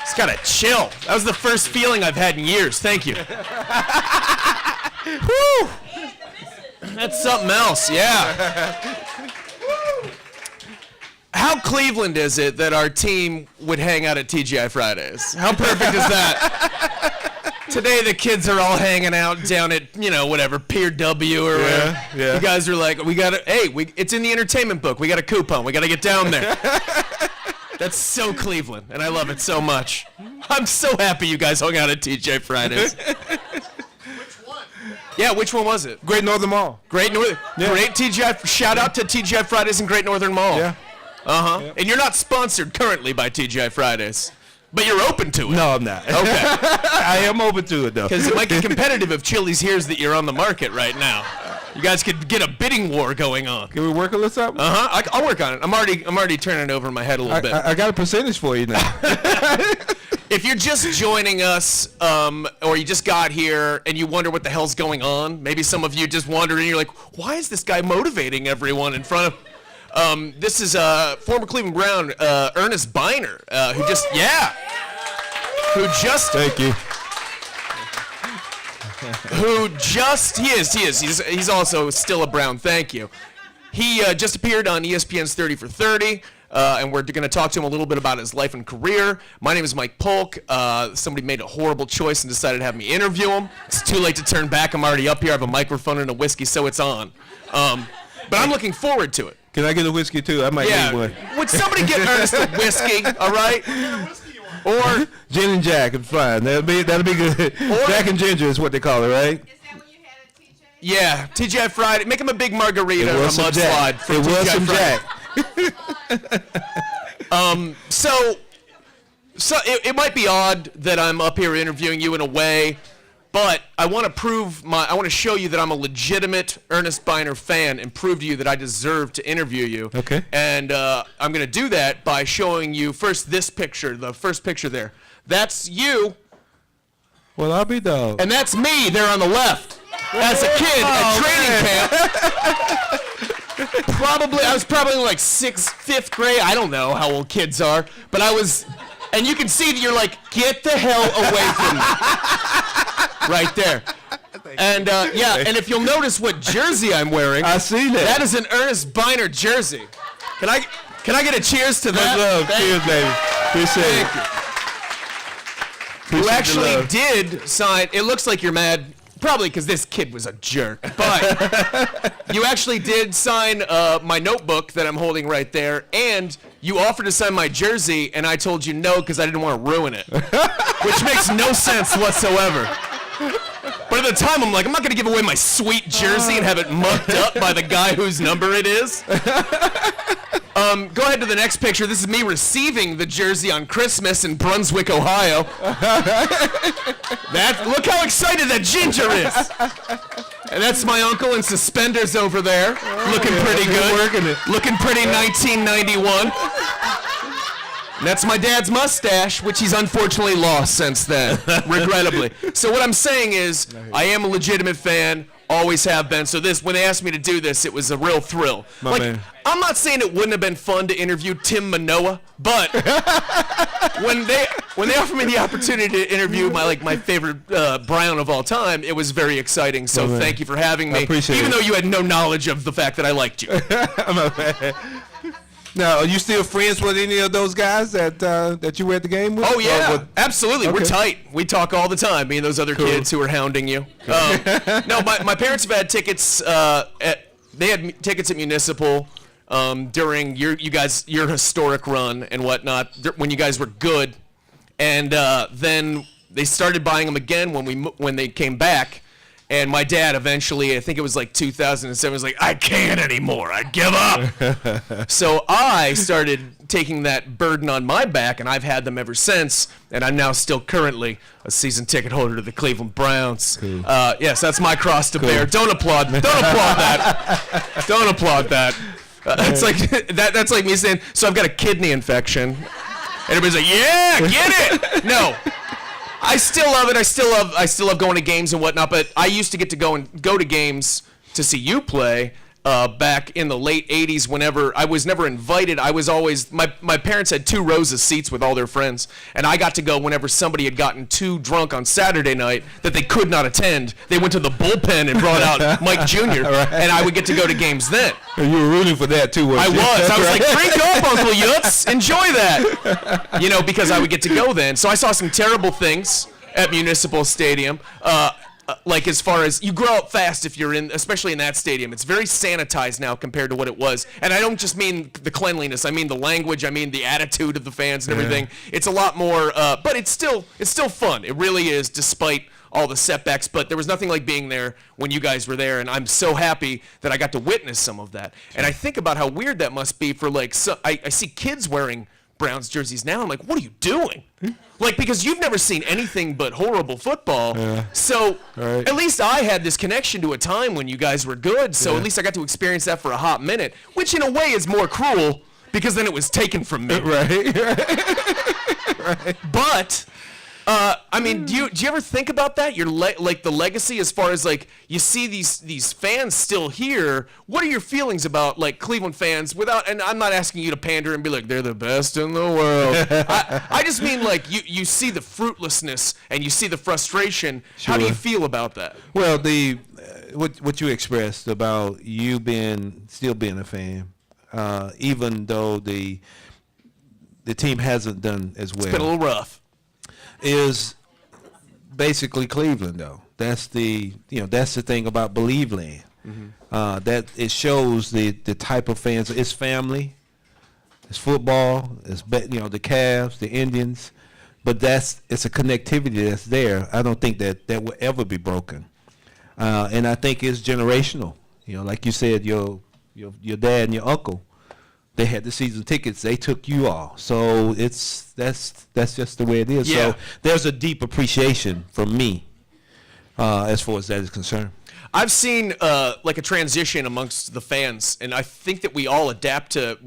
It's got a chill. That was the first feeling I've had in years. Thank you. Woo! That's something else, yeah. How Cleveland is it that our team would hang out at TGI Fridays? How perfect is that? Today the kids are all hanging out down at, whatever, Pier W or whatever. Yeah. You guys are like, it's in the entertainment book. We got a coupon. We got to get down there. That's so Cleveland, and I love it so much. I'm so happy you guys hung out at TGI Fridays. Yeah, which one was it? Great Northern Mall. Great Northern. Yeah. Great TGI. Shout out to TGI Fridays and Great Northern Mall. Yeah. Uh-huh. Yeah. And you're not sponsored currently by TGI Fridays, but you're open to it. No, I'm not. Okay. I am open to it, though. Because it might get competitive if Chili's hears that you're on the market right now. You guys could get a bidding war going on. Can we work a little something? Uh-huh. I'll work on it. I'm already turning it over in my head a little bit. I got a percentage for you now. If you're just joining us, or you just got here and you wonder what the hell's going on, maybe some of you just wondered and you're like, why is this guy motivating everyone in front of... this is former Cleveland Brown, Earnest Byner, Thank you. He's also still a Brown, thank you. He just appeared on ESPN's 30 for 30, and we're going to talk to him a little bit about his life and career. My name is Mike Polk. Somebody made a horrible choice and decided to have me interview him. It's too late to turn back. I'm already up here. I have a microphone and a whiskey, so it's on. But I'm looking forward to it. Can I get a whiskey, too? I might need one. Would somebody get Ernest a whiskey, all right? Or Gin and Jack, it's fine. That'll be good. Jack and Ginger is what they call it, right? Is that what you had at TJ? yeah, TGI Friday. Make him a big margarita or a some mudslide. Jack. It was some Jack. So it might be odd that I'm up here interviewing you in a way, but I want to show you that I'm a legitimate Earnest Byner fan and prove to you that I deserve to interview you. Okay. And I'm going to do that by showing you first this picture, the first picture there. That's you, Well, I'll be dog. and that's me there on the left. As a kid at training camp. I was probably like fifth grade. I don't know how old kids are, but I was, and you can see that you're like, get the hell away from me. Right there. And and if you'll notice what jersey I'm wearing, I see that. that is an Earnest Byner jersey. Can I get a cheers to that? Much love. Cheers, baby. Appreciate it. You Appreciate actually the love. did sign. It looks like you're mad, probably because this kid was a jerk. But you actually did sign my notebook that I'm holding right there, and you offered to sign my jersey, and I told you no because I didn't want to ruin it, which makes no sense whatsoever. But at the time, I'm like, I'm not going to give away my sweet jersey and have it mucked up by the guy whose number it is. Go ahead to the next picture. This is me receiving the jersey on Christmas in Brunswick, Ohio. Look how excited that Ginger is. And that's my uncle in suspenders over there, looking pretty good. Working it. Looking pretty 1991. And that's my dad's mustache, which he's unfortunately lost since then, regrettably. So what I'm saying is, I am a legitimate fan, always have been. So when they asked me to do this, it was a real thrill. Man. I'm not saying it wouldn't have been fun to interview Tim Manoa, but when they offered me the opportunity to interview my favorite Brown of all time, it was very exciting. So thank you for having me, even though you had no knowledge of the fact that I liked you. Now, are you still friends with any of those guys that you were at the game with? Oh, yeah, absolutely. Okay. We're tight. We talk all the time, me and those other kids who are hounding you. No, my parents have had tickets. They had tickets at Municipal during your historic run and whatnot, when you guys were good. And then they started buying them again when they came back. And my dad eventually, I think it was like 2007, was like, I can't anymore. I give up. So I started taking that burden on my back, and I've had them ever since. And I'm now still currently a season ticket holder to the Cleveland Browns. Cool. Yes, that's my cross to bear. Don't applaud. Don't applaud that. Don't applaud that. It's like that's like me saying, so I've got a kidney infection. And everybody's like, yeah, get it. No. I still love it. I still love going to games and whatnot. But I used to get to go to games to see you play, back in the late 80s. Whenever I was never invited, I was always, my parents had 2 rows of seats with all their friends, and I got to go whenever somebody had gotten too drunk on Saturday night that they could not attend. They went to the bullpen and brought out Mike Jr., right. And I would get to go to games then. And you were rooting for that too, weren't you? I was like, drink up, Uncle Yutz, enjoy that. You know, because I would get to go then. So I saw some terrible things at Municipal Stadium. Like as far as you grow up fast if you're in, especially in that stadium. It's very sanitized now compared to what it was. And I don't just mean the cleanliness. I mean the language. I mean the attitude of the fans and everything. It's a lot more, but it's still fun. It really is, despite all the setbacks. But there was nothing like being there when you guys were there. And I'm so happy that I got to witness some of that. And I think about how weird that must be for like, I see kids wearing Browns jerseys now. I'm like, what are you doing? Like, because you've never seen anything but horrible football. So at least I had this connection to a time when you guys were good. So at least I got to experience that for a hot minute, which in a way is more cruel because then it was taken from me. Right. But I mean, do you ever think about that? Your like the legacy, as far as like you see these fans still here. What are your feelings about like Cleveland fans? And I'm not asking you to pander and be like they're the best in the world. I just mean like you see the fruitlessness and you see the frustration. Sure. How do you feel about that? Well, what you expressed about you still being a fan, even though the team hasn't done as well. It's been a little rough. Is basically Cleveland, though. That's the thing about Believe Land. That it shows the type of fans. It's family, it's football, it's the Cavs, the Indians, but it's a connectivity that's there. I don't think that will ever be broken, and I think it's generational. Like you said, your dad and your uncle, they had the season tickets. They took you all. So that's just the way it is. Yeah. So there's a deep appreciation from me as far as that is concerned. I've seen like a transition amongst the fans, and I think that we all adapt to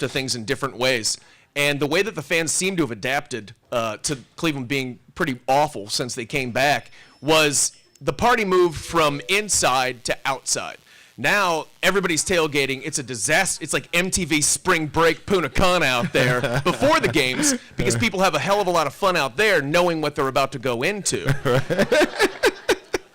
things in different ways. And the way that the fans seem to have adapted to Cleveland being pretty awful since they came back was the party moved from inside to outside. Now everybody's tailgating. It's a disaster. It's like MTV Spring Break Punta Cana out there before the games because people have a hell of a lot of fun out there knowing what they're about to go into.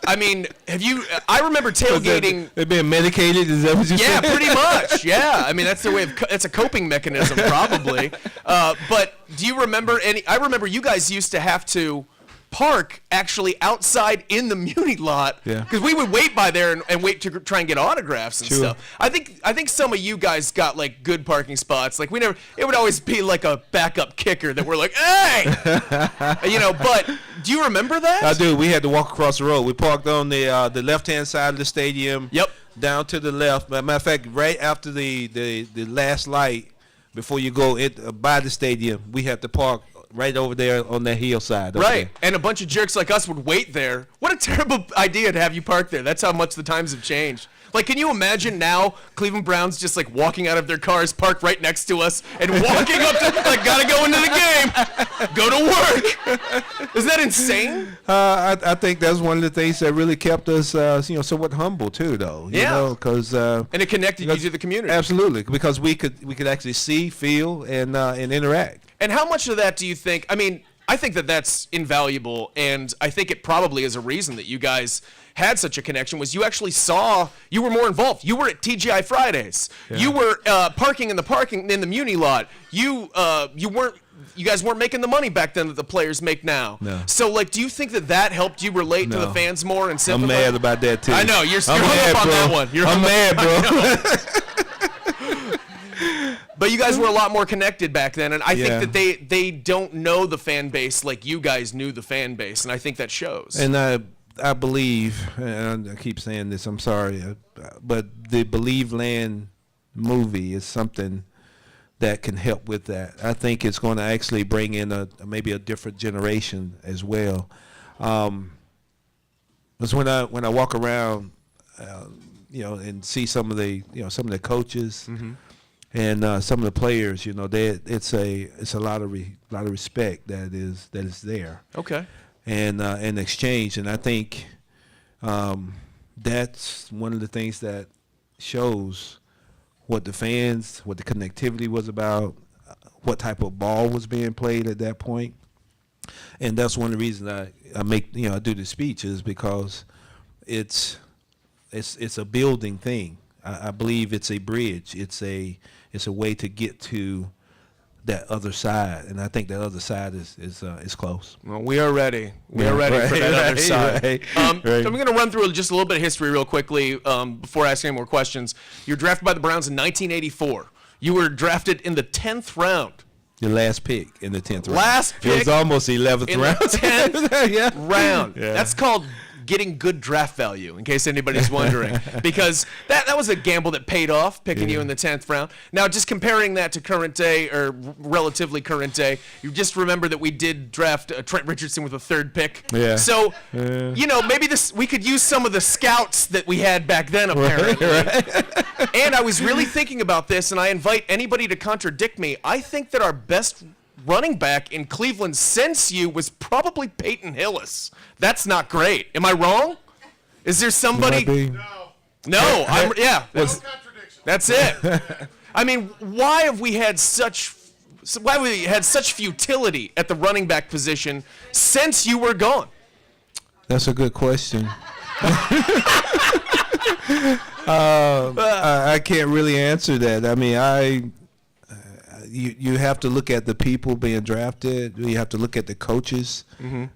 I mean, I remember tailgating. They're being medicated? Is that what you said? Yeah, pretty much. Yeah. I mean, that's their way of, it's a coping mechanism probably. But do you remember I remember you guys used to have to park actually outside in the Muni lot because we would wait by there and wait to try and get autographs and stuff. I think some of you guys got like good parking spots. Like it would always be like a backup kicker that we're like, hey, But do you remember that? I do. We had to walk across the road. We parked on the left hand side of the stadium. Yep. Down to the left. Matter of fact, right after the last light before you go by the stadium, we had to park right over there on that hillside. Right, and a bunch of jerks like us would wait there. What a terrible idea to have you park there. That's how much the times have changed. Like, can you imagine now Cleveland Browns just like walking out of their cars, parked right next to us, and walking up to like, gotta go into the game, go to work. Isn't that insane? I think that's one of the things that really kept us, somewhat humble too, though. You know, because and it connected you to the community. Absolutely, because we could actually see, feel, and interact. And how much of that do you think? I mean, I think that that's invaluable, and I think it probably is a reason that you guys had such a connection was you actually you were more involved. You were at TGI Fridays. Yeah. You were parking in the Muni lot. You guys weren't making the money back then that the players make now. No. So like, do you think that helped you relate to the fans more and sympathize? I'm mad about that too. I know you're hung up on that one. I'm mad, bro. But you guys were a lot more connected back then, and I think that they don't know the fan base like you guys knew the fan base, and I think that shows. And I believe, and I keep saying this, I'm sorry, but the Believe Land movie is something that can help with that. I think it's going to actually bring in maybe a different generation as well. Because when I walk around, and see some of the coaches. Mm-hmm. And some of the players, it's a lot of respect that is there. Okay. And exchange, and I think that's one of the things that shows what the fans, what the connectivity was about, what type of ball was being played at that point. And that's one of the reasons I make, I do the speech, is because it's a building thing. I believe it's a bridge. It's a way to get to that other side, and I think that other side is close. Well, we are ready. We are ready for that other side. So I'm going to run through just a little bit of history real quickly before asking any more questions. You were drafted by the Browns in 1984. You were drafted in the 10th round. The last pick in the 10th round. Last pick. It was almost 11th in round. The 10th yeah. round. Yeah. That's called getting good draft value, in case anybody's wondering, because that was a gamble that paid off, picking you in the 10th round. Now, just comparing that to current day, or relatively current day, you just remember that we did draft Trent Richardson with a 3rd pick. Yeah. So, maybe we could use some of the scouts that we had back then, apparently. Right. And I was really thinking about this, and I invite anybody to contradict me. I think that our best running back in Cleveland since you was probably Peyton Hillis. That's not great. Am I wrong? Is there somebody? No. Yeah. No contradiction. That's it. I mean, why have we had such futility at the running back position since you were gone? That's a good question. I can't really answer that. I mean, you have to look at the people being drafted. You have to look at the coaches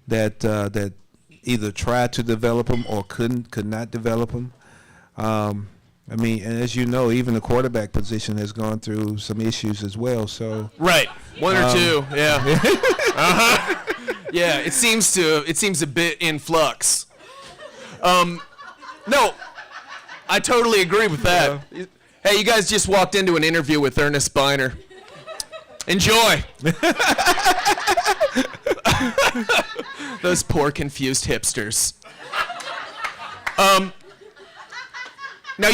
that either tried to develop them or could not develop them. I mean, and as you know, even the quarterback position has gone through some issues as well. So right, one or two, yeah, yeah. It seems a bit in flux. No, I totally agree with that. Yeah. Hey, you guys just walked into an interview with Earnest Byner. Enjoy. Those poor confused hipsters. Now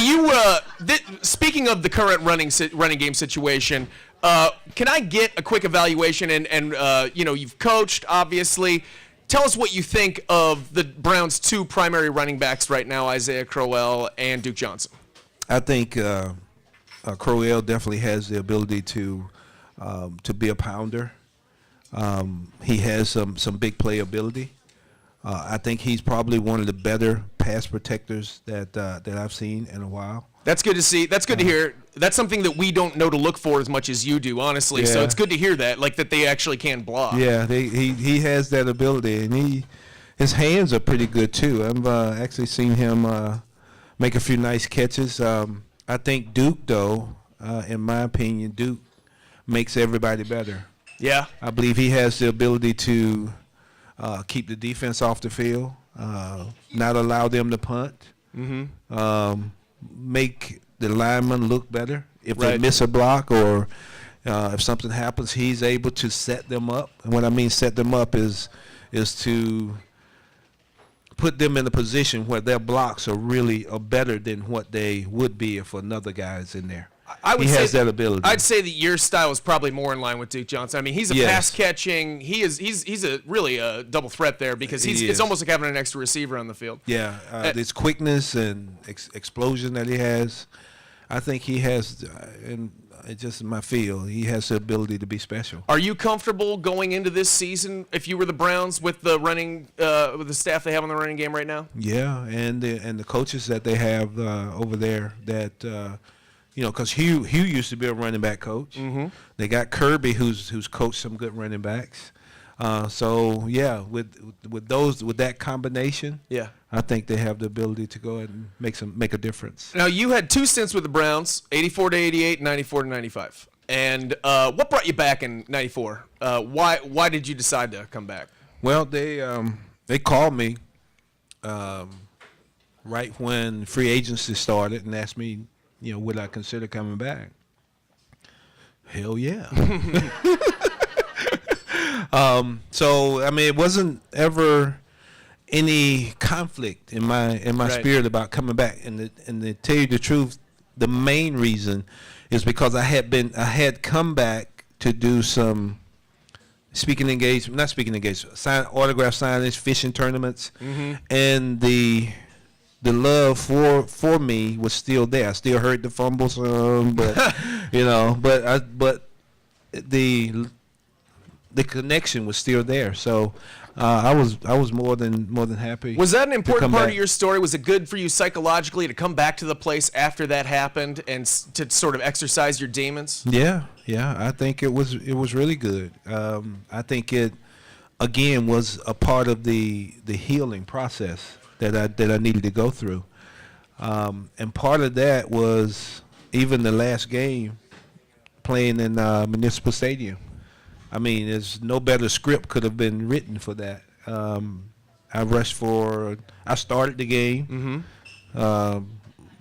speaking of the current running game situation, can I get a quick evaluation? And you've coached, obviously. Tell us what you think of the Browns' 2 primary running backs right now, Isaiah Crowell and Duke Johnson. I think Crowell definitely has the ability to be a pounder. He has some big playability. I think he's probably one of the better pass protectors that I've seen in a while. That's good to see. That's good to hear. That's something that we don't know to look for as much as you do, honestly. Yeah. So it's good to hear that, like that they actually can block. Yeah, he has that ability, and his hands are pretty good too. I've actually seen him make a few nice catches. I think Duke, though, in my opinion, Duke makes everybody better. Yeah. I believe he has the ability to keep the defense off the field, not allow them to punt, make the linemen look better. If they miss a block or if something happens, he's able to set them up. And what I mean set them up is to put them in a position where their blocks are better than what they would be if another guy is in there. He has that ability. I'd say that your style is probably more in line with Duke Johnson. I mean, he's a pass catching. He's really a double threat there because it's almost like having an extra receiver on the field. Yeah, this quickness and explosion that he has, I think he has, and it's just my feel, he has the ability to be special. Are you comfortable going into this season, if you were the Browns, with the running, with the staff they have on the running game right now? Yeah, and the coaches that they have over there that. Because Hugh used to be a running back coach. Mm-hmm. They got Kirby, who's coached some good running backs. With that combination, I think they have the ability to go ahead and make a difference. Now you had 2 stints with the Browns, 84 to 88, 94 to 95. And what brought you back in 94? Why did you decide to come back? Well, they called me right when free agency started and asked me, would I consider coming back? Hell yeah. So I mean, it wasn't ever any conflict in my spirit about coming back. And to tell you the truth, the main reason is because I had come back to do some autograph signings, fishing tournaments, and the the love for me was still there. I still heard the fumble some, but but the connection was still there. So I was more than happy. Was that an important part back. of your story? Was it good for you psychologically to come back to the place after that happened and to sort of exercise your demons? Yeah. I think it was really good. I think it again was a part of the healing process that I needed to go through, and part of that was even the last game playing in Municipal Stadium. I mean, there's no better script could have been written for that. I started the game.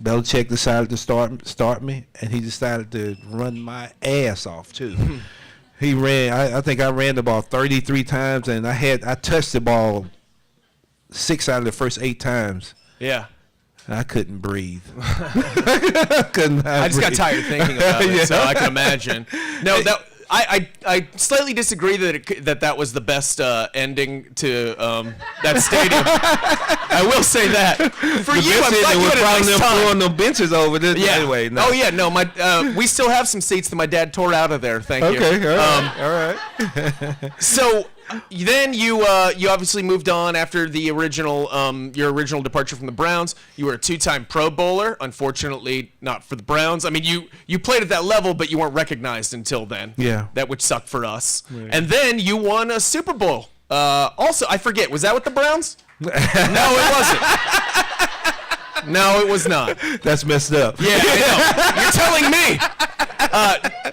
Belichick decided to start me, and he decided to run my ass off too. He ran. I think I ran the ball 33 times, and I touched the ball 6 out of the first 8 times. Yeah. I couldn't breathe. I just got tired of thinking about it, so I can imagine. No, I slightly disagree that was the best ending to that stadium. I will say that. For you, I'm glad you had a nice time. Throwing the benches over there. Yeah. Anyway, no. Oh yeah, no. We still have some seats that my dad tore out of there. Thank you. Okay, all right. So then you obviously moved on after the original your original departure from the Browns. You were a 2-time Pro Bowler. Unfortunately, not for the Browns. I mean, you played at that level, but you weren't recognized until then. Yeah. That would suck for us. Right. And then you won a Super Bowl. Also, I forget, was that with the Browns? No, it wasn't. No, it was not. That's messed up. Yeah, I know. You're telling me.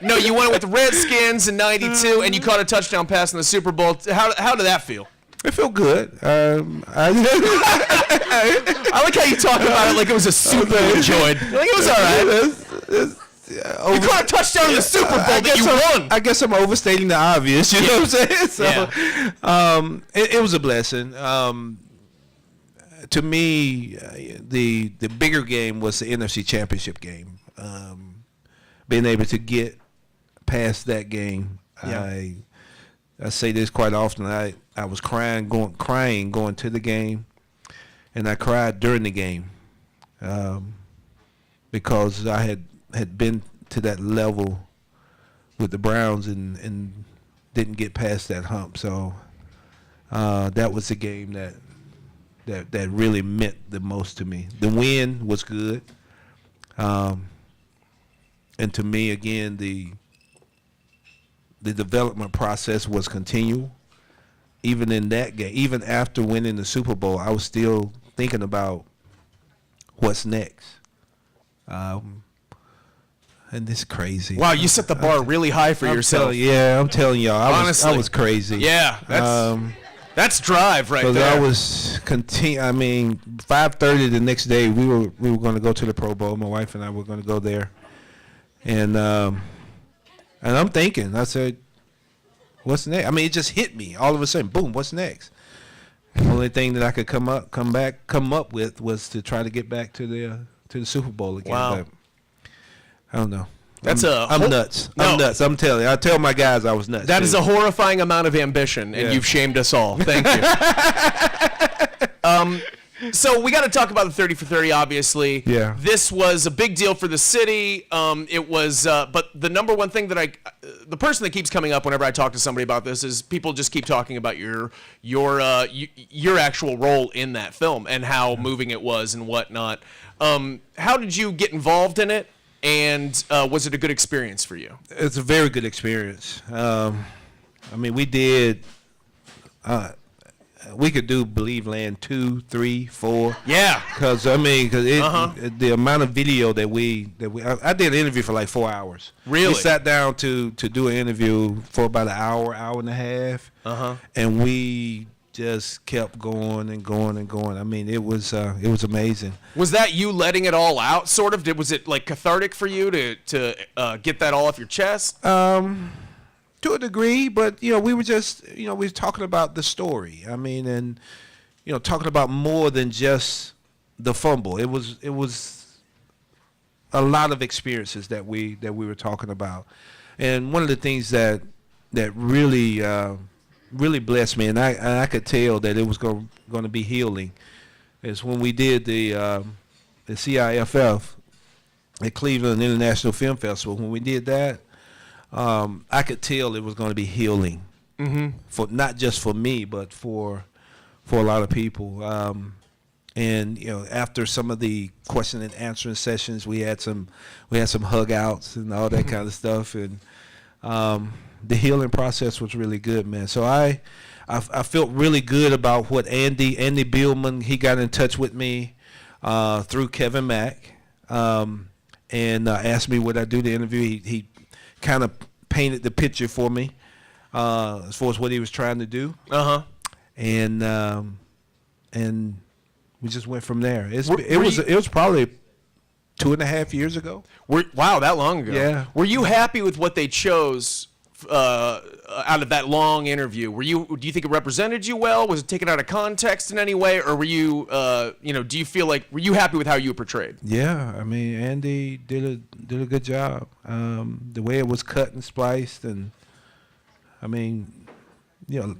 No, you won it with the Redskins in '92, and you caught a touchdown pass in the Super Bowl. How did that feel? It felt good. I like how you talk about it like it was a super you enjoyed. Like it was all right. You caught a touchdown in the Super Bowl that you won. I guess I'm overstating the obvious. You know what I'm saying? So, yeah. It was a blessing. To me, the bigger game was the NFC Championship game. Being able to get past that game, I say this quite often. I was crying going to the game, and I cried during the game because I had been to that level with the Browns and didn't get past that hump. So that was the game that really meant the most to me. The win was good. And to me, again, the development process was continual. Even in that game, even after winning the Super Bowl, I was still thinking about what's next. And it's crazy. Wow, you set the bar really high for yourself. I'm telling y'all, Honestly, I was crazy. Yeah, that's drive right there. I was 5:30 the next day. We were going to go to the Pro Bowl. My wife and I were going to go there, and I'm thinking. I said, "What's next?" I mean, it just hit me all of a sudden. Boom! What's next? The only thing that I could come up with was to try to get back to the Super Bowl again. Wow. But I don't know. I'm nuts. No. I'm nuts. I'm telling you. I tell my guys I was nuts. That is a horrifying amount of ambition, and you've shamed us all. Thank you. So we got to talk about the 30 for 30, obviously. Yeah. This was a big deal for the city. It was, but the number one thing that the person that keeps coming up whenever I talk to somebody about this is people just keep talking about your actual role in that film and how moving it was and whatnot. How did you get involved in it? And was it a good experience for you? It's a very good experience. I mean, we did. We could do Believe Land 2, 3, 4. Yeah. Because the amount of video that I did an interview for like 4 hours. Really? We sat down to do an interview for about an hour and a half. And we just kept going and going and going. I mean, it was amazing. Was that you letting it all out, sort of? Was it like cathartic for you to get that all off your chest? To a degree, but we were just we were talking about the story. I mean, and talking about more than just the fumble. It was a lot of experiences that we were talking about, and one of the things that really blessed me, and I could tell that it was going to be healing. is when we did the CIFF at Cleveland International Film Festival. When we did that, I could tell it was going to be healing for not just for me, but for a lot of people. And after some of the question and answering sessions, we had some hug outs and all that kind of stuff, and the healing process was really good, man. So I felt really good about what Andy Billman, he got in touch with me through Kevin Mack, and asked me would I do the interview. He kind of painted the picture for me as far as what he was trying to do. And we just went from there. It was probably 2.5 years ago. Wow, that long ago. Yeah. Were you happy with what they chose out of that long interview? Do you think it represented you well? Was it taken out of context in any way, or were you, do you feel like, were you happy with how you were portrayed? Yeah, I mean, Andy did a good job. The way it was cut and spliced, and I mean, take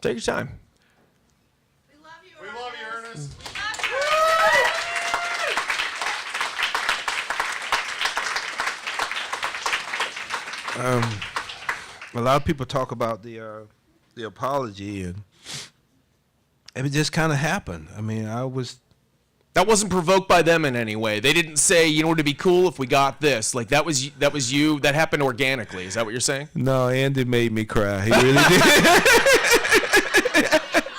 your time. We love you, Ernest. A lot of people talk about the apology, and it just kind of happened. I mean, That wasn't provoked by them in any way. They didn't say, it'd be cool if we got this. Like that was you. That happened organically. Is that what you're saying? No, Andy made me cry. He really did.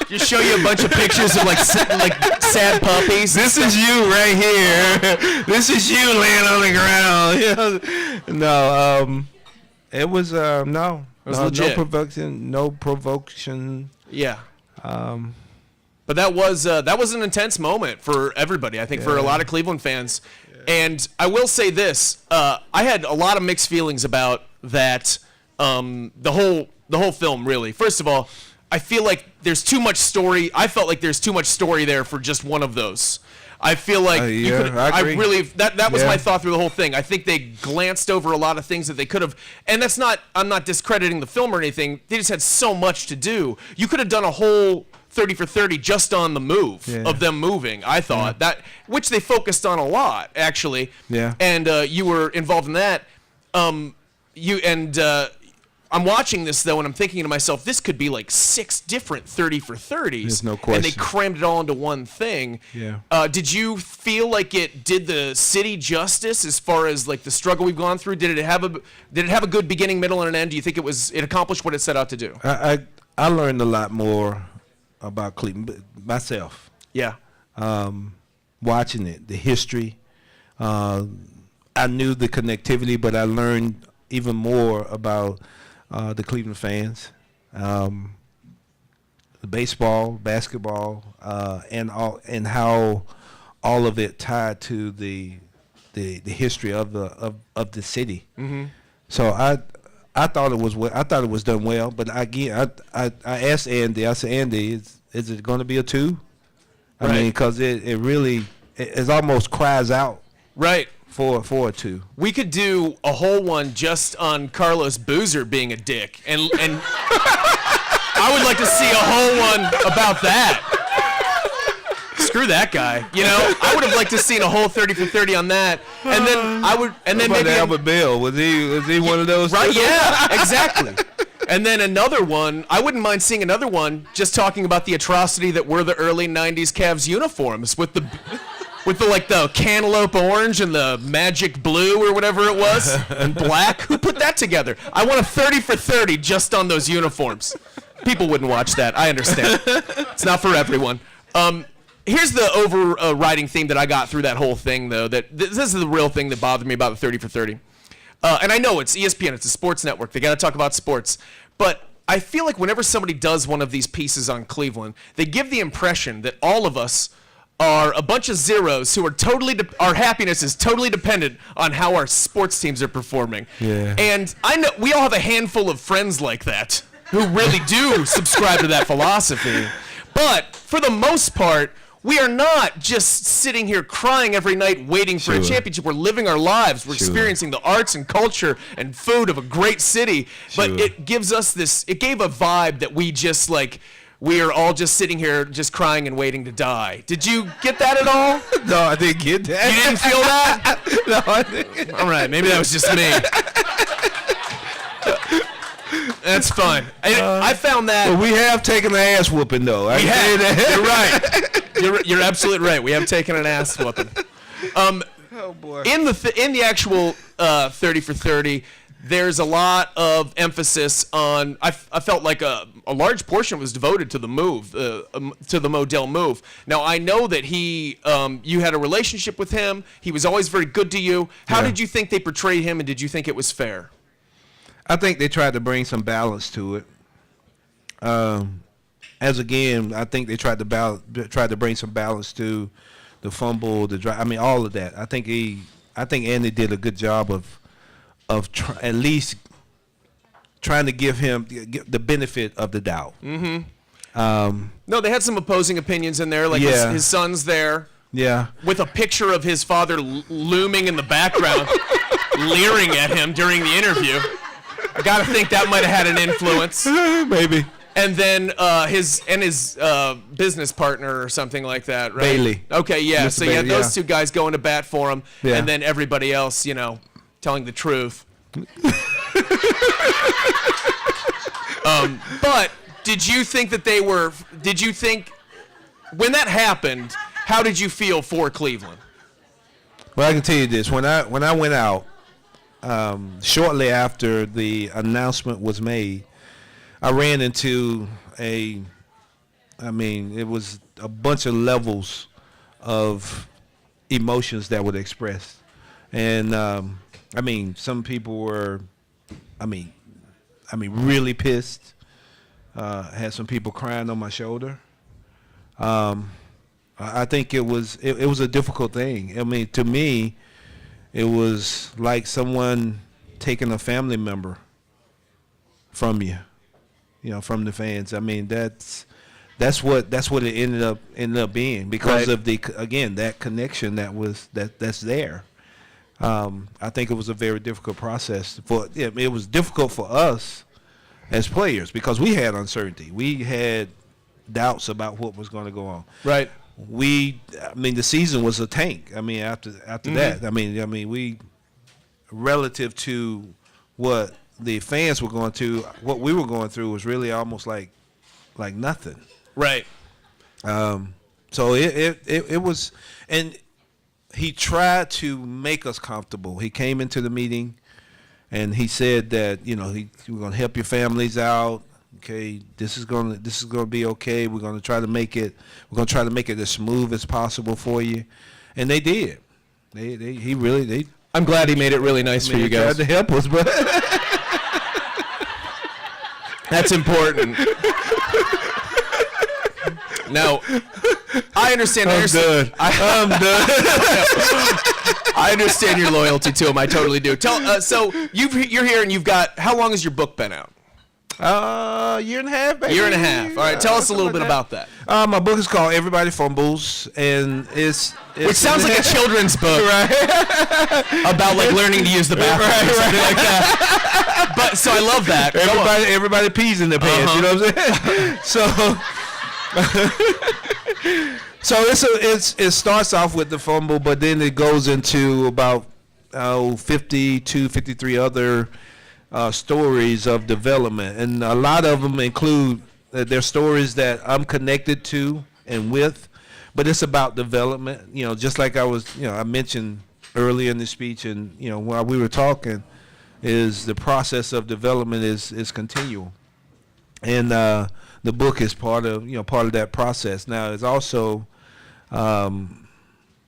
Just show you a bunch of pictures of like sad puppies. This is you right here. This is you laying on the ground. No, it was no. It was legit. No provocation. Yeah. But that was an intense moment for everybody. I think for a lot of Cleveland fans. Yeah. And I will say this: I had a lot of mixed feelings about that. The whole film, really. First of all, I feel like there's too much story. I felt like there's too much story there for just one of those. I feel like I agree. That was my thought through the whole thing. I think they glanced over a lot of things that they could have, and I'm not discrediting the film or anything. They just had so much to do. You could have done a whole 30 for 30 just on the move of them moving. I thought that, which they focused on a lot actually. Yeah. And you were involved in that. I'm watching this though, and I'm thinking to myself, this could be like 6 different 30 for 30s. There's no question. And they crammed it all into one thing. Yeah. Did you feel like it did the city justice as far as like the struggle we've gone through? Did it have a good beginning, middle, and an end? Do you think it accomplished what it set out to do? I learned a lot more about Cleveland myself. Yeah. Watching it, the history. I knew the connectivity, but I learned even more about the Cleveland fans, the baseball, basketball, and how all of it tied to the history of the city. Mm-hmm. So I thought it was done well, but again, I asked Andy. I said, Andy, is it going to be a 2? I mean, because it really it almost cries out for a 2. We could do a whole one just on Carlos Boozer being a dick, and I would like to see a whole one about that. Screw that guy. I would have liked to seen a whole 30 for 30 on that, and then maybe Albert Bell, was he one of those? Right? Yeah, exactly. And then another one. I wouldn't mind seeing another one just talking about the atrocity that were the early '90s Cavs uniforms with the cantaloupe orange and the magic blue or whatever it was and black. Who put that together? I want a 30 for 30 just on those uniforms. People wouldn't watch that. I understand. It's not for everyone. Here's the overriding theme that I got through that whole thing, though. That this is the real thing that bothered me about the 30 for 30. And I know it's ESPN, it's a sports network. They got to talk about sports. But I feel like whenever somebody does one of these pieces on Cleveland, they give the impression that all of us are a bunch of zeros who are our happiness is totally dependent on how our sports teams are performing. Yeah. And I know we all have a handful of friends like that who really do subscribe to that philosophy. But for the most part, we are not just sitting here crying every night waiting for a championship. We're living our lives. We're experiencing the arts and culture and food of a great city. But it gives us this, it gave a vibe that we just like, we are all just sitting here just crying and waiting to die. Did you get that at all? No, I didn't get that. You didn't feel that? No, I didn't. All right, maybe that was just me. That's fun. I found that. But we have taken an ass whooping, though. We have. You're right. You're absolutely right. We have taken an ass whooping. Oh boy. In the actual 30 for 30, there's a lot of emphasis on. I felt like a large portion was devoted to the move, to the Modell move. Now I know that you had a relationship with him. He was always very good to you. How did you think they portrayed him, and did you think it was fair? I think they tried to bring some balance to it. I think they tried to bring some balance to the fumble, the drive. I mean, all of that. I think Andy did a good job of at least trying to give him the benefit of the doubt. Mm-hmm. No, they had some opposing opinions in there. Like his son's there. Yeah. With a picture of his father looming in the background, leering at him during the interview. I gotta think that might have had an influence. Maybe. And then his business partner or something like that, right? Bailey. Okay, yeah. Mr. So you had Bailey, those two guys going to bat for him, Yeah. and then everybody else, telling the truth. But did you think that when that happened, how did you feel for Cleveland? Well, I can tell you this. When I went out, shortly after the announcement was made, I ran into it was a bunch of levels of emotions that were expressed. And, some people were, really pissed. Had some people crying on my shoulder. I think it was a difficult thing. I mean, to me, it was like someone taking a family member from you, from the fans. I mean, that's what it ended up being because of that connection that's there. I think it was a very difficult process it was difficult for us as players because we had uncertainty. We had doubts about what was going to go on. Right. The season was a tank. I mean, after that, we, relative to what the fans were going to, what we were going through was really almost like nothing. Right. So it was, and he tried to make us comfortable. He came into the meeting, and he said that we're going to help your families out. Okay, this is going to be okay. We're going to try to make it. We're going to try to make it as smooth as possible for you, and they did. I'm glad he made it really nice for you guys. They tried to help us, but that's important. Now, I understand. I'm done. I understand your loyalty to him. I totally do. So you're here, and you've got. How long has your book been out? Year and a half, baby. Year and a half. All right, tell us a little bit about that. My book is called Everybody Fumbles, and it's which sounds like a children's book, right? About like learning to use the bathroom or something like that. But so I love that. Everybody pees in their pants. You know what I'm saying? So it starts off with the fumble, but then it goes into about 53 other stories of development, and a lot of them include they're stories that I'm connected to and with, but it's about development. Just like I mentioned earlier in the speech, and while we were talking, is the process of development is continual, and the book is part of that process. Now, it's also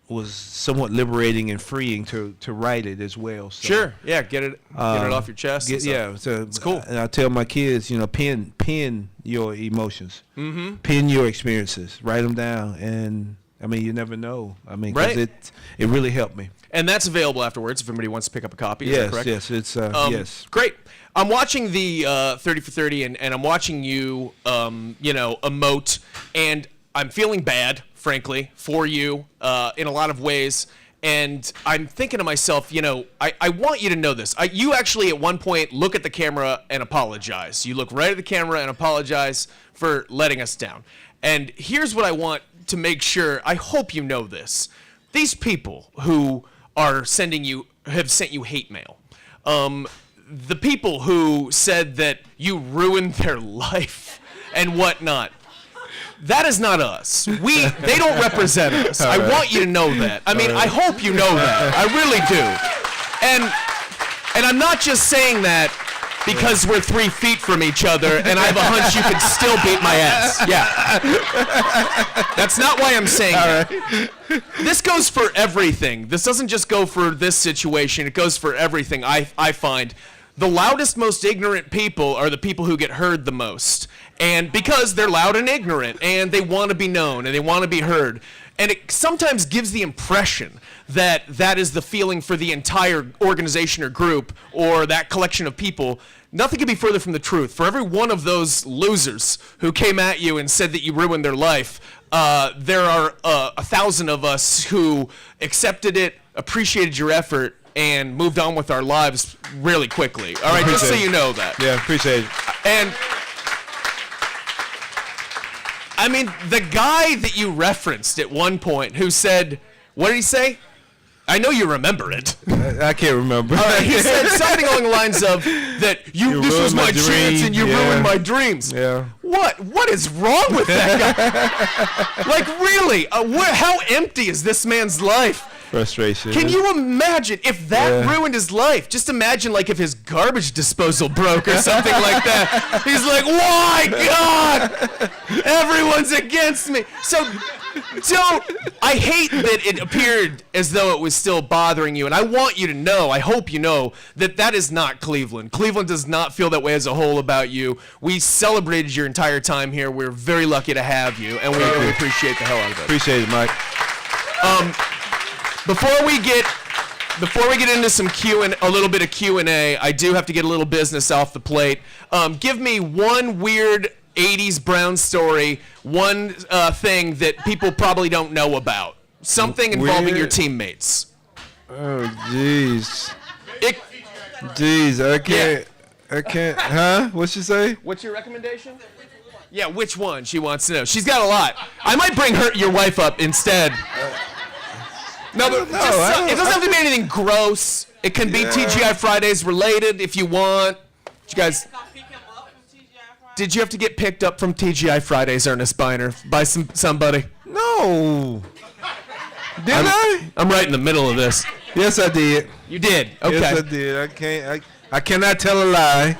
was somewhat liberating and freeing to write it as well. So, sure, yeah, get it off your chest. So it's cool. And I tell my kids, pen your emotions, mm-hmm. pen your experiences, write them down, and you never know. Because right. it really helped me. And that's available afterwards if anybody wants to pick up a copy. Is that correct? Yes, it's yes. Great. I'm watching the 30 for 30, and I'm watching you, emote, and I'm feeling bad, frankly, for you in a lot of ways. And I'm thinking to myself, I want you to know this. You actually at one point look at the camera and apologize. You look right at the camera and apologize for letting us down. And here's what I want to make sure. I hope you know this. These people who have sent you hate mail. The people who said that you ruined their life and whatnot. That is not us. They don't represent us. I want you to know that. I mean, I hope you know that. I really do. And I'm not just saying that because we're 3 feet from each other and I have a hunch you could still beat my ass. Yeah. That's not why I'm saying that. This goes for everything. This doesn't just go for this situation. It goes for everything, I find. The loudest, most ignorant people are the people who get heard the most. And because they're loud and ignorant, and they want to be known, and they want to be heard. And it sometimes gives the impression that that is the feeling for the entire organization or group, or that collection of people. Nothing could be further from the truth. For every one of those losers who came at you and said that you ruined their life, there are 1,000 of us who accepted it, appreciated your effort, and moved on with our lives really quickly. All right, just so you know that. Yeah, appreciate it. And I mean, the guy that you referenced at one point who said, what did he say? I know you remember it. I can't remember. He said something along the lines of that this was my chance and you ruined my dreams. Yeah. What is wrong with that guy? Like, really? How empty is this man's life? Frustration. Can you imagine if that ruined his life? Just imagine, like, if his garbage disposal broke or something like that. He's like, why, God? Everyone's against me. So I hate that it appeared as though it was still bothering you. And I want you to know, I hope you know, that is not Cleveland. Cleveland does not feel that way as a whole about you. We celebrated your entire time here. We're very lucky to have you. And we appreciate the hell out of it. Appreciate it, Mike. Before we get into some a little bit of Q&A, I do have to get a little business off the plate. Give me one weird 80s Brown story, one thing that people probably don't know about. Something involving your teammates. Oh, jeez. I can't. Huh? What'd she say? What's your recommendation? Yeah, which one? She wants to know. She's got a lot. I might bring your wife up instead. No, but it doesn't have to be anything gross. It can be TGI Fridays related if you want. Did you have to get picked up from TGI Fridays, Earnest Byner, by somebody? No. Did I? I'm right in the middle of this. Yes, I did. You did? Okay. Yes, I did. I cannot tell a lie.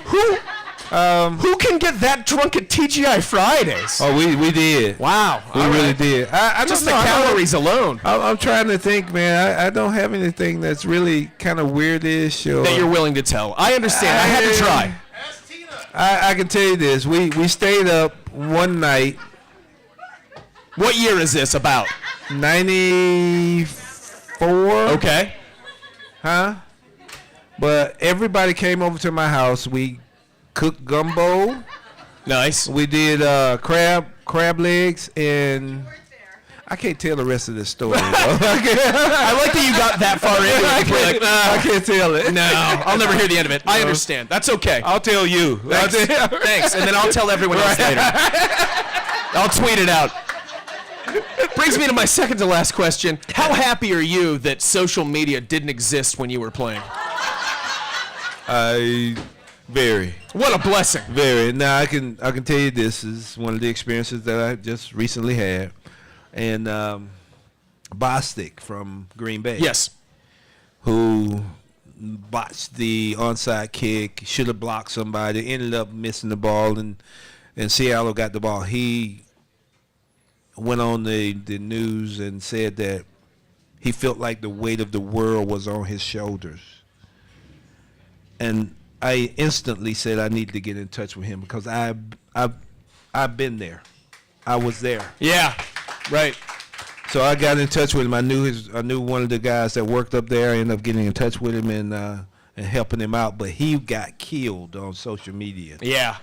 Who can get that drunk at TGI Fridays? Oh, we did. Wow. We really did. I just the calories alone. I'm trying to think, man. I don't have anything that's really kind of weirdish or that you're willing to tell. I understand. I had to try. I can tell you this. We stayed up one night. What year is this about? 94. Okay. Huh? But everybody came over to my house. We cooked gumbo. Nice. We did crab legs, and I can't tell the rest of this story. I like that you got that far into it. I can't tell it. No, I'll never hear the end of it. I understand. That's okay. I'll tell you. Thanks. And then I'll tell everyone else later. I'll tweet it out. Brings me to my second to last question. How happy are you that social media didn't exist when you were playing? Very. What a blessing. Very. Now I can tell you this is one of the experiences that I just recently had. And Bostic from Green Bay. Yes. Who botched the onside kick, should have blocked somebody, ended up missing the ball, and Seattle got the ball. He went on the news and said that he felt like the weight of the world was on his shoulders. And I instantly said I need to get in touch with him because I've been there. I was there. Yeah, right. So I got in touch with him. I knew one of the guys that worked up there. I ended up getting in touch with him and helping him out. But he got killed on social media. Yeah.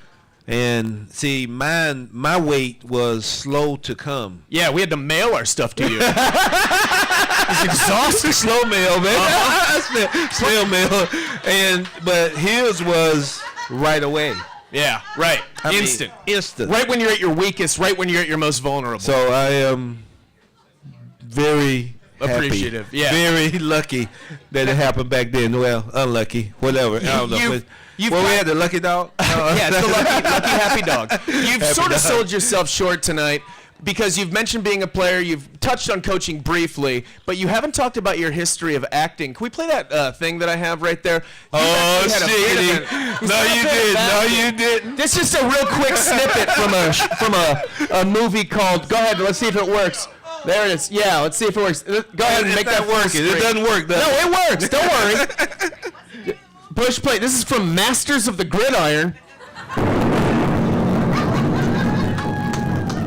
And see, my weight was slow to come. Yeah, we had to mail our stuff to you. It's exhausting. Slow mail, man. Snail mail. But his was right away. Yeah, right. Instant. Instant. Right when you're at your weakest, right when you're at your most vulnerable. So I am very appreciative. happy, Yeah. very lucky that it happened back then. Well, unlucky, whatever. I don't know. We had the lucky dog. Yeah, it's the lucky happy dog. You've sort of sold yourself short tonight because you've mentioned being a player. You've touched on coaching briefly, but you haven't talked about your history of acting. Can we play that thing that I have right there? Oh, shit. No, you didn't. No, you didn't. This is just a real quick snippet from a movie called, go ahead, let's see if it works. There it is. Yeah, let's see if it works. Go ahead and make that work. It doesn't work, though. No, it works. Don't worry. Push play. This is from Masters of the Gridiron.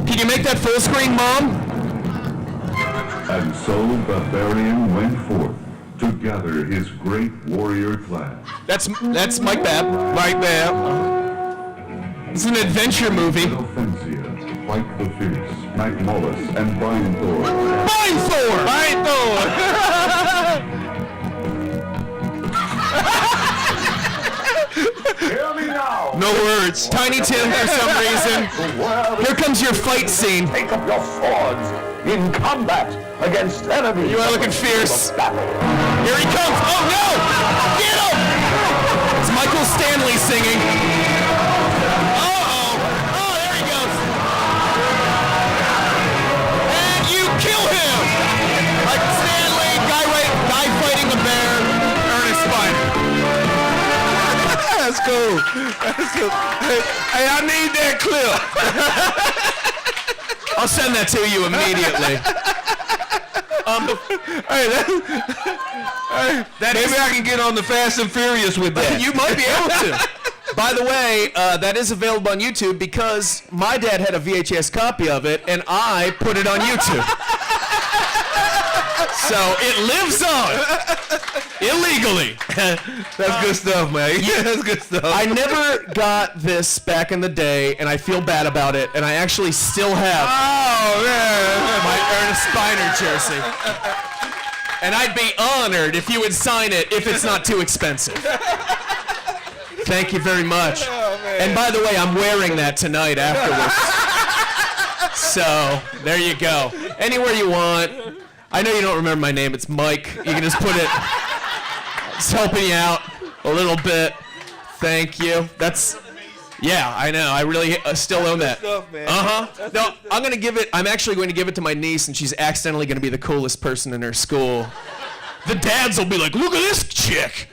Can you make that full screen, Mom? And so Barbarian went forth to gather his great warrior class. That's Mike Babb. Mike Babb. It's an adventure movie. Offensia, Mike the Fierce, Magmollus, and Brian Thor. Brian Thor! Brian Thor! Hear me now! No words. Tiny Tim for some reason. Here comes your fight scene. Take up your swords in combat against enemies. You are looking fierce. Here he comes. Oh no! Get him! It's Michael Stanley singing. Uh-oh. Oh, there he goes. And you kill him. Michael Stanley, guy fighting a bear. Earnest Byner. That's cool. That's cool. Hey, I need that clip. I'll send that to you immediately. Maybe I can get on the Fast and Furious with that. You might be able to. By the way, that is available on YouTube because my dad had a VHS copy of it, and I put it on YouTube. So it lives on. Illegally. That's good stuff, man. Yeah, that's good stuff. I never got this back in the day, and I feel bad about it, and I actually still have my Earnest Byner jersey. And I'd be honored if you would sign it if it's not too expensive. Thank you very much. And by the way, I'm wearing that tonight afterwards. So, there you go. Anywhere you want. I know you don't remember my name. It's Mike. You can just put it... It's helping you out a little bit. Thank you. Yeah, I know. I really still own that. Uh-huh. No, I'm actually going to give it to my niece, and she's accidentally going to be the coolest person in her school. The dads will be like, look at this chick.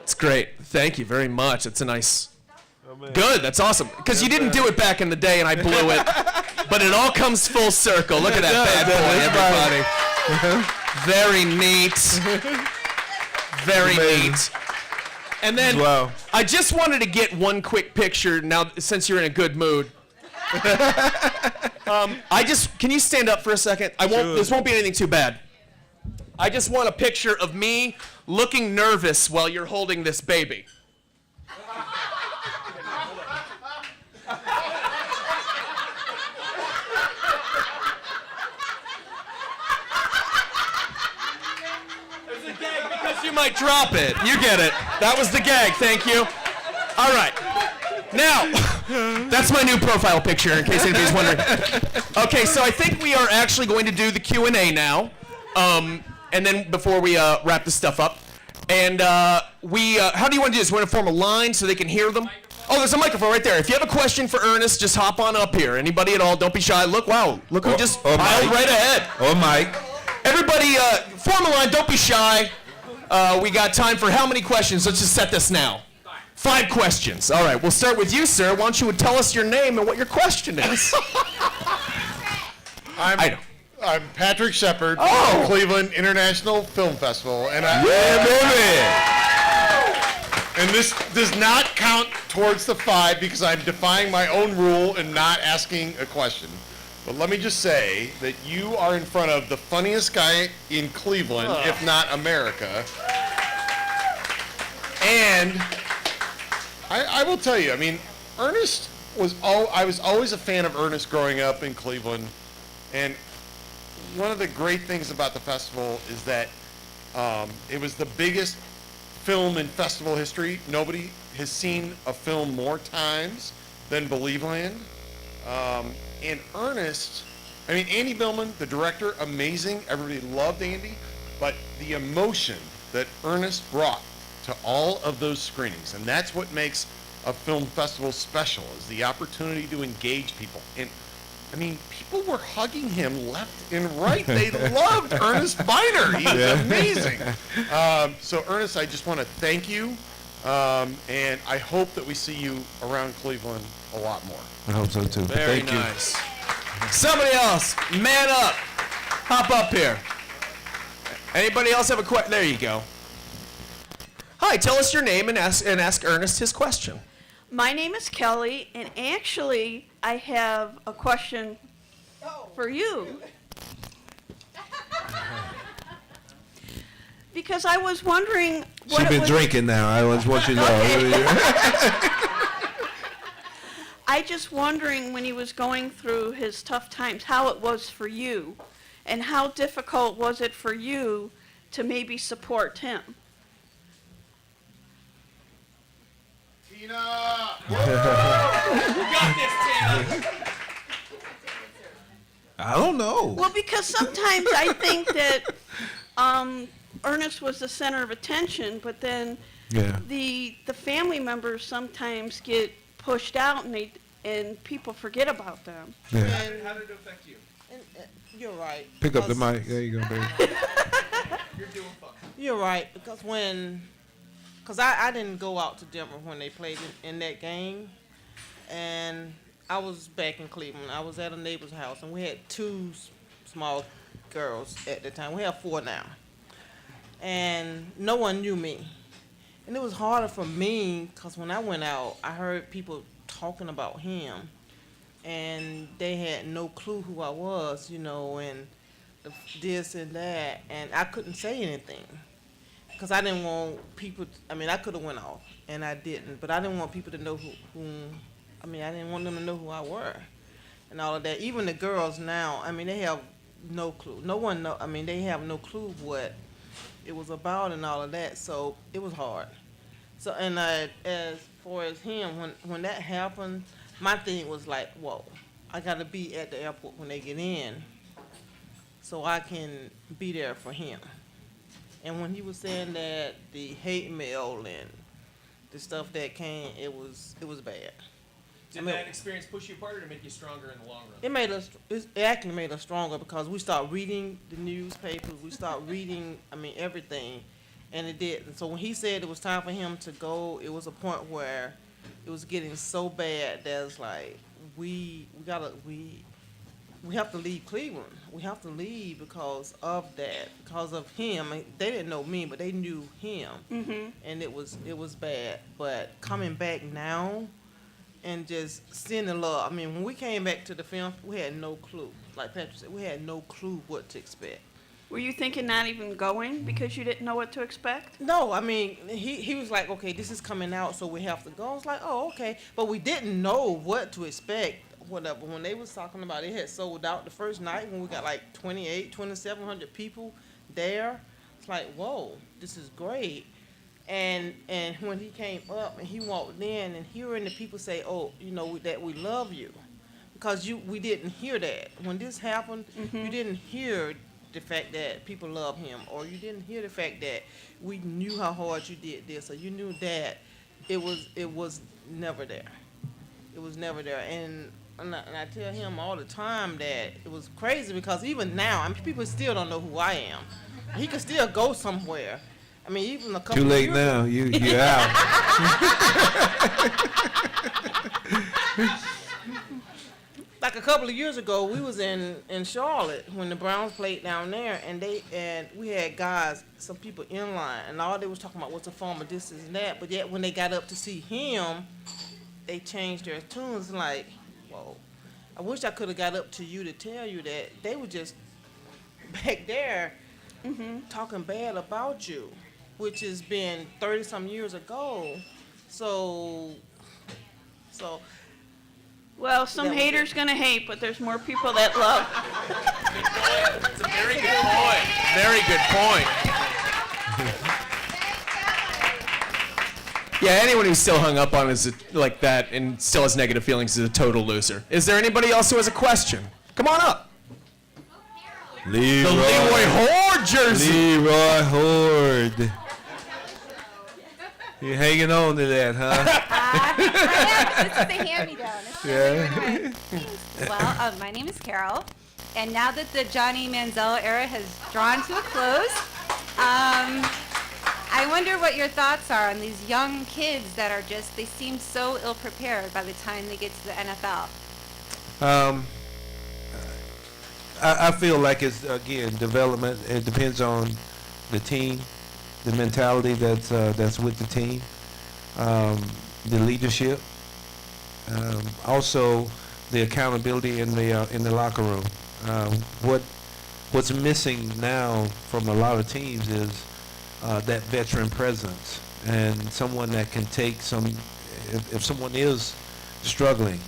It's great. Thank you very much. It's a nice... Good. That's awesome. Because you didn't do it back in the day, and I blew it. But it all comes full circle. Look at that bad boy, everybody. Very neat. Very neat. And then I just wanted to get one quick picture now since you're in a good mood. Can you stand up for a second? This won't be anything too bad. I just want a picture of me looking nervous while you're holding this baby. You might drop it. You get it. That was the gag. Thank you. All right. Now, that's my new profile picture, in case anybody's wondering. Okay, so I think we are actually going to do the Q&A now, and then before we wrap this stuff up. And how do you want to do this? We want to form a line so they can hear them? Oh, there's a microphone right there. If you have a question for Ernest, just hop on up here. Anybody at all, don't be shy. Look who just piled right ahead. Or Mike. Everybody, form a line. Don't be shy. We got time for how many questions? Let's just set this now. 5 questions. All right, we'll start with you, sir. Why don't you tell us your name and what your question is? I'm Patrick Shepard Oh. from Cleveland International Film Festival, and and this does not count towards the 5 because I'm defying my own rule and not asking a question. But let me just say that you are in front of the funniest guy in Cleveland, if not America. And I will tell you, I mean, Ernest I was always a fan of Ernest growing up in Cleveland, and one of the great things about the festival is that it was the biggest film in festival history. Nobody has seen a film more times than Believeland. And Ernest, I mean, Andy Billman, the director, amazing. Everybody loved Andy, but the emotion that Ernest brought to all of those screenings, and that's what makes a film festival special, is the opportunity to engage people. And I mean, people were hugging him left and right. They loved Earnest Byner. He was amazing. So Ernest, I just want to thank you, and I hope that we see you around Cleveland a lot more. I hope so too. Very Thank you. nice. Somebody else, man up. Hop up here. Anybody else have a question? There you go. Hi, tell us your name and ask Ernest his question. My name is Kelly, and actually, I have a question for you. Because I was wondering what She's it been was. drinking now. I was watching I just wondering when he was going through his tough times, how it was for you, and how difficult was it for you to maybe support him? Tina! I don't know. Well, because sometimes I think that Ernest was the center of attention, but then Yeah. the family members sometimes get pushed out, and people forget about them. Yeah. And, How did it affect you? you're right. Pick up the because- mic. There you go, baby. You're doing fine. You're right, because I didn't go out to Denver when they played in that game, and I was back in Cleveland. I was at a neighbor's house, and we had two small girls at the time. We have 4 now, and no one knew me, and it was harder for me because when I went out, I heard people talking about him, and they had no clue who I was, and this and that, and I couldn't say anything. Because I didn't want people, I could have went off, and I didn't, but I didn't want people to know I didn't want them to know who I were, and all of that. Even the girls now, they have no clue. No one know, they have no clue what it was about and all of that, so it was hard. So, and as far as him, when that happened, my thing was like, whoa, I gotta be at the airport when they get in, so I can be there for him. And when he was saying that the hate mail and the stuff that came, it was bad. Did that experience push you apart or make you stronger in the long run? It actually made us stronger because we started reading the newspapers, we started reading, everything, and it did. And so when he said it was time for him to go, it was a point where it was getting so bad that it's like, we have to leave Cleveland. We have to leave because of that, because of him. They didn't know me, but they knew him, and it was bad. But coming back now, and just seeing the love. When we came back to the film, we had no clue. Like Patrick said, we had no clue what to expect. Were you thinking not even going because you didn't know what to expect? No, he was like, okay, this is coming out, so we have to go. I was like, oh, okay. But we didn't know what to expect. Whatever. When they was talking about it had sold out the first night when we got like 2,700 people there, it's like, whoa, this is great. And when he came up and he walked in and hearing the people say, oh, that we love you, because we didn't hear that. When this happened, you didn't hear the fact that people love him, or you didn't hear the fact that we knew how hard you did this, or you knew that it was never there. It was never there. And I tell him all the time that it was crazy because even now, people still don't know who I am. He could still go somewhere. Even a couple Too of late years now. You're out. Like a couple of years ago, we was in Charlotte when the Browns played down there, and we had guys, some people in line, and all they was talking about was a form of this and that. But yet when they got up to see him, they changed their tunes. Like, whoa! I wish I could have got up to you to tell you that they were just back there talking bad about you, which has been 30-some years ago. So So Well, some That was haters gonna hate, but there's more people that love. It's a very good point. Very good point. Yeah, anyone who's still hung up on is like that and still has negative feelings is a total loser. Is there anybody else who has a question? Come on up. Leroy, The Leroy Horde jersey. Leroy Horde. You're hanging on to that, huh? This is a hand-me-down. It's really nice. Well, my name is Carol, and now that the Johnny Manziel era has drawn to a close, I wonder what your thoughts are on these young kids that are just, they seem so ill-prepared by the time they get to the NFL. I feel like it's, again, development. It depends on the team, the mentality that's with the team, the leadership, also the accountability in the locker room. What's missing now from a lot of teams is that veteran presence and someone that can take some. If someone is struggling,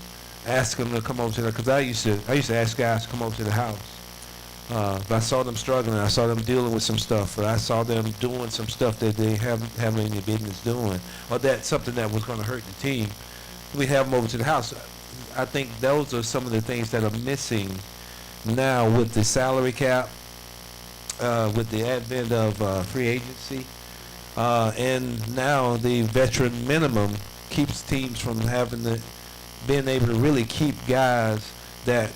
ask them to come over to the. Because I used to ask guys to come over to the house. If I saw them struggling, I saw them dealing with some stuff, or I saw them doing some stuff that they haven't any business doing, or that's something that was going to hurt the team. We have them over to the house. I think those are some of the things that are missing now with the salary cap, with the advent of free agency, and now the veteran minimum keeps teams from being able to really keep guys that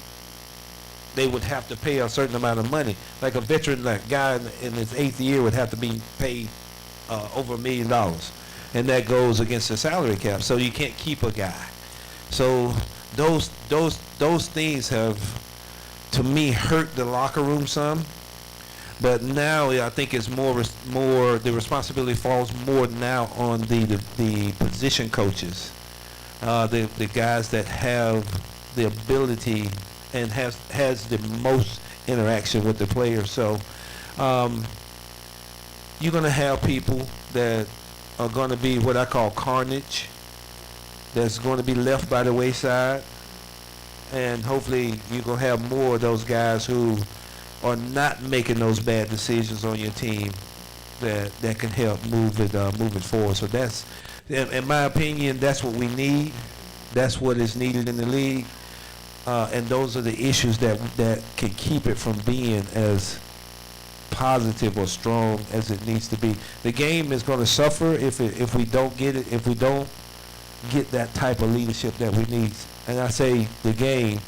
they would have to pay a certain amount of money. Like a veteran, like guy in his 8th year would have to be paid over $1 million, and that goes against the salary cap. So you can't keep a guy. So those things have, to me, hurt the locker room some. But now I think it's more the responsibility falls more now on the position coaches, the guys that have the ability and has the most interaction with the players. So you're going to have people that are going to be what I call carnage, that's going to be left by the wayside, and hopefully you're going to have more of those guys who are not making those bad decisions on your team that can help move it forward. So that's, in my opinion, that's what we need. That's what is needed in the league. And those are the issues that can keep it from being as positive or strong as it needs to be. The game is going to suffer if we don't get it, if we don't get that type of leadership that we need. And I say the game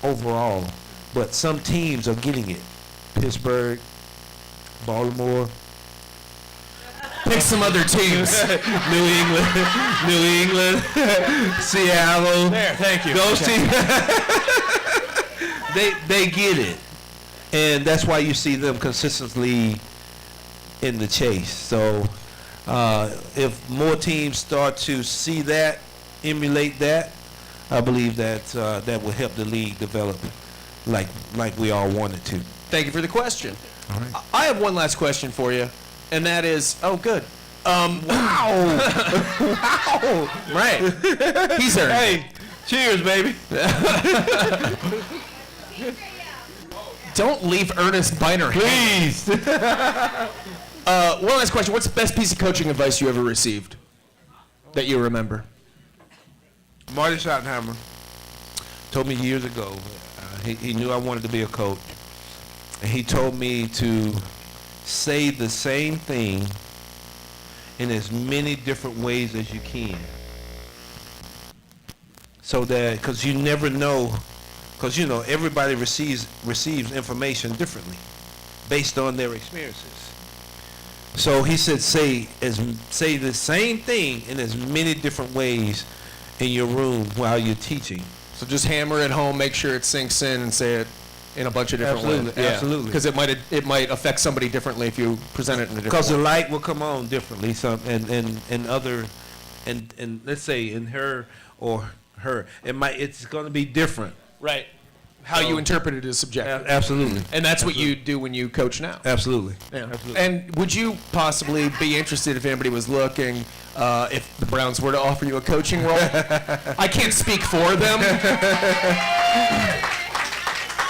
overall, but some teams are getting it. Pittsburgh, Baltimore. Pick some other teams. New England, Seattle. There, thank you. Those teams, they get it, and that's why you see them consistently in the chase. So if more teams start to see that, emulate that, I believe that that will help the league develop like we all want it to. Thank you for the question. All right. I have one last question for you, and that is, oh, good. Wow. Wow. Right. He's earned. Hey, cheers, baby. Don't leave Earnest Byner. Please. One last question. What's the best piece of coaching advice you ever received that you remember? Marty Schottenheimer told me years ago, he knew I wanted to be a coach, and he told me to say the same thing in as many different ways as you can. So that, because you never know, because you know everybody receives information differently based on their experiences. So he said say the same thing in as many different ways in your room while you're teaching. So just hammer it home, make sure it sinks in, and say it in a bunch of different ways. Yeah. Absolutely. Because it might affect somebody differently if you present it in a different way. Because the light will come on differently. Some and other, and let's say in her or her, it's going to be different. Right. How you interpret it is subjective. Absolutely. And that's what you do when you coach now. Absolutely. Yeah. Absolutely. And would you possibly be interested if anybody was looking, if the Browns were to offer you a coaching role? I can't speak for them.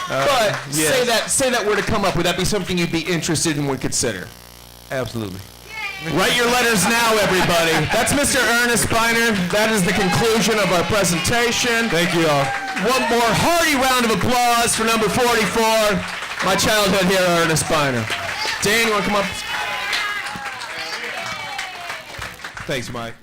But yes. say that were to come up, would that be something you'd be interested in, would consider? Absolutely. Write your letters now, everybody. That's Mr. Earnest Byner. That is the conclusion of our presentation. Thank you all. One more hearty round of applause for number 44, my childhood hero, Earnest Byner. Dan, you want to come up? Thanks, Mike.